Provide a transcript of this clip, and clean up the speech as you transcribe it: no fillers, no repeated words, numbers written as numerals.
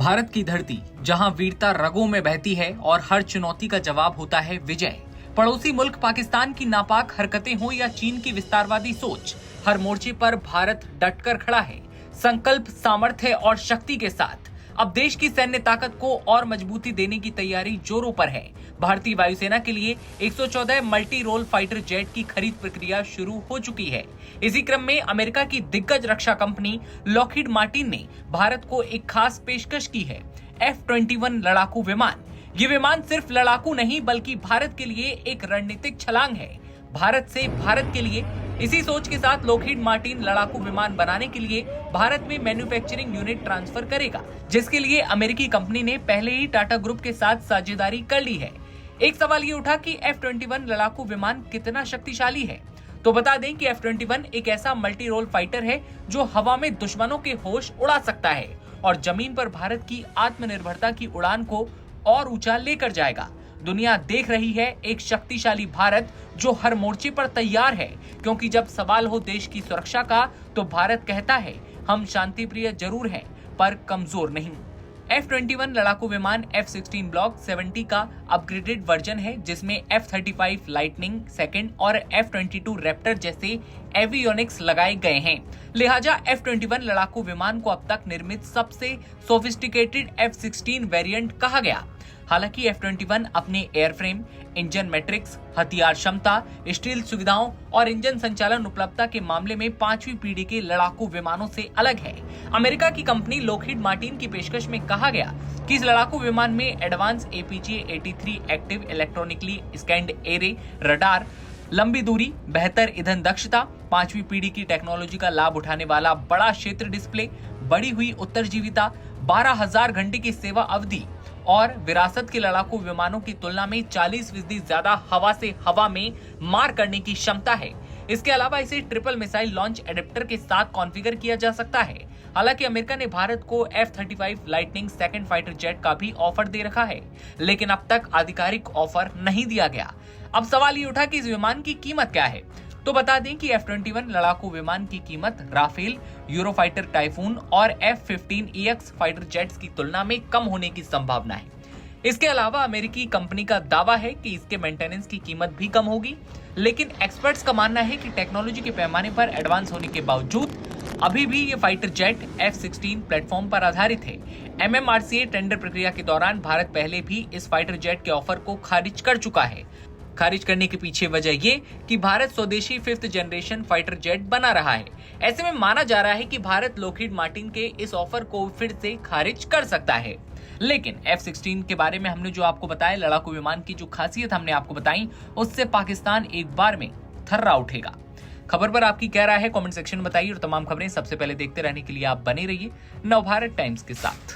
भारत की धरती जहां वीरता रगों में बहती है और हर चुनौती का जवाब होता है विजय। पड़ोसी मुल्क पाकिस्तान की नापाक हरकतें हो या चीन की विस्तारवादी सोच, हर मोर्चे पर भारत डटकर खड़ा है। संकल्प, सामर्थ्य और शक्ति के साथ अब देश की सैन्य ताकत को और मजबूती देने की तैयारी जोरों पर है। भारतीय वायुसेना के लिए 114 मल्टी रोल फाइटर जेट की खरीद प्रक्रिया शुरू हो चुकी है। इसी क्रम में अमेरिका की दिग्गज रक्षा कंपनी लॉकहीड मार्टिन ने भारत को एक खास पेशकश की है, F-21 लड़ाकू विमान। ये विमान सिर्फ लड़ाकू नहीं बल्कि भारत के लिए एक रणनीतिक छलांग है। भारत से भारत के लिए। इसी सोच के साथ लॉकहीड मार्टिन लड़ाकू विमान बनाने के लिए भारत में मैन्युफैक्चरिंग यूनिट ट्रांसफर करेगा, जिसके लिए अमेरिकी कंपनी ने पहले ही टाटा ग्रुप के साथ साझेदारी कर ली है। एक सवाल ये उठा कि F-21 लड़ाकू विमान कितना शक्तिशाली है। तो बता दें कि F-21 एक ऐसा मल्टी रोल फाइटर है जो हवा में दुश्मनों के होश उड़ा सकता है और जमीन पर भारत की आत्मनिर्भरता की उड़ान को और ऊंचा लेकर जाएगा। दुनिया देख रही है एक शक्तिशाली भारत जो हर मोर्चे पर तैयार है, क्योंकि जब सवाल हो देश की सुरक्षा का तो भारत कहता है हम शांतिप्रिय जरूर हैं पर कमजोर नहीं। F-21 लड़ाकू विमान F-16 ब्लॉक 70 का अपग्रेडेड वर्जन है, जिसमें F-35 लाइटनिंग सेकंड और F-22 रैप्टर जैसे एवियोनिक्स लगाए गए हैं। लिहाजा F-21 लड़ाकू विमान को अब तक निर्मित सबसे सोफिस्टिकेटेड F-16 वेरिएंट कहा गया। हालांकि F-21 अपने एयरफ्रेम, इंजन मैट्रिक्स, हथियार क्षमता, स्टील सुविधाओं और इंजन संचालन उपलब्धता के मामले में 5वीं पीढ़ी के लड़ाकू विमानों से अलग है। अमेरिका की कंपनी लॉकहीड मार्टिन की पेशकश में कहा गया कि इस लड़ाकू विमान में advance APJ-83 active electronically scanned array radar, लंबी दूरी, बेहतर ईंधन दक्षता, 5वीं पीढ़ी की टेक्नोलॉजी का लाभ उठाने वाला बड़ा क्षेत्र डिस्प्ले, बढ़ी हुई उत्तरजीविता, 12,000 घंटे की सेवा अवधि और विरासत के लड़ाकू विमानों की तुलना में 40% ज्यादा हवा से हवा में मार करने की क्षमता है। इसके अलावा इसे ट्रिपल मिसाइल लॉन्च एडेप्टर के साथ कॉन्फ़िगर किया जा सकता है। हालांकि अमेरिका ने भारत को F-35 lightning second fighter jet का भी ऑफर दे रखा है, लेकिन अब तक आधिकारिक ऑफर नहीं दिया गया। अब सवाल ये उठा कि इस विमान की कीमत क्या है। तो बता दें कि F-21 लड़ाकू विमान की कीमत राफेल, यूरोफाइटर टाइफून और F-15EX फाइटर जेट्स की तुलना में कम होने की संभावना है। इसके अलावा अमेरिकी कंपनी का दावा है कि इसके मेंटेनेंस की कीमत भी कम होगी, लेकिन एक्सपर्ट्स का मानना है कि टेक्नोलॉजी के पैमाने पर एडवांस होने के बावजूद अभी भी ये फाइटर जेट F-16 प्लेटफॉर्म पर आधारित है। MMRCA टेंडर प्रक्रिया के दौरान भारत पहले भी इस फाइटर जेट के ऑफर को खारिज कर चुका है। खारिज करने के पीछे वजह ये कि भारत स्वदेशी 5th जनरेशन फाइटर जेट बना रहा है। ऐसे में माना जा रहा है कि भारत लॉकहीड मार्टिन के इस ऑफर को फिर से खारिज कर सकता है। लेकिन F-16 के बारे में हमने जो आपको बताया, लड़ाकू विमान की जो खासियत हमने आपको बताई, उससे पाकिस्तान एक बार में थर्रा उठेगा। खबर पर आपकी क्या राय है, कमेंट सेक्शन में बताइए और तमाम खबरें सबसे पहले देखते रहने के लिए आप बने रहिए नवभारत टाइम्स के साथ।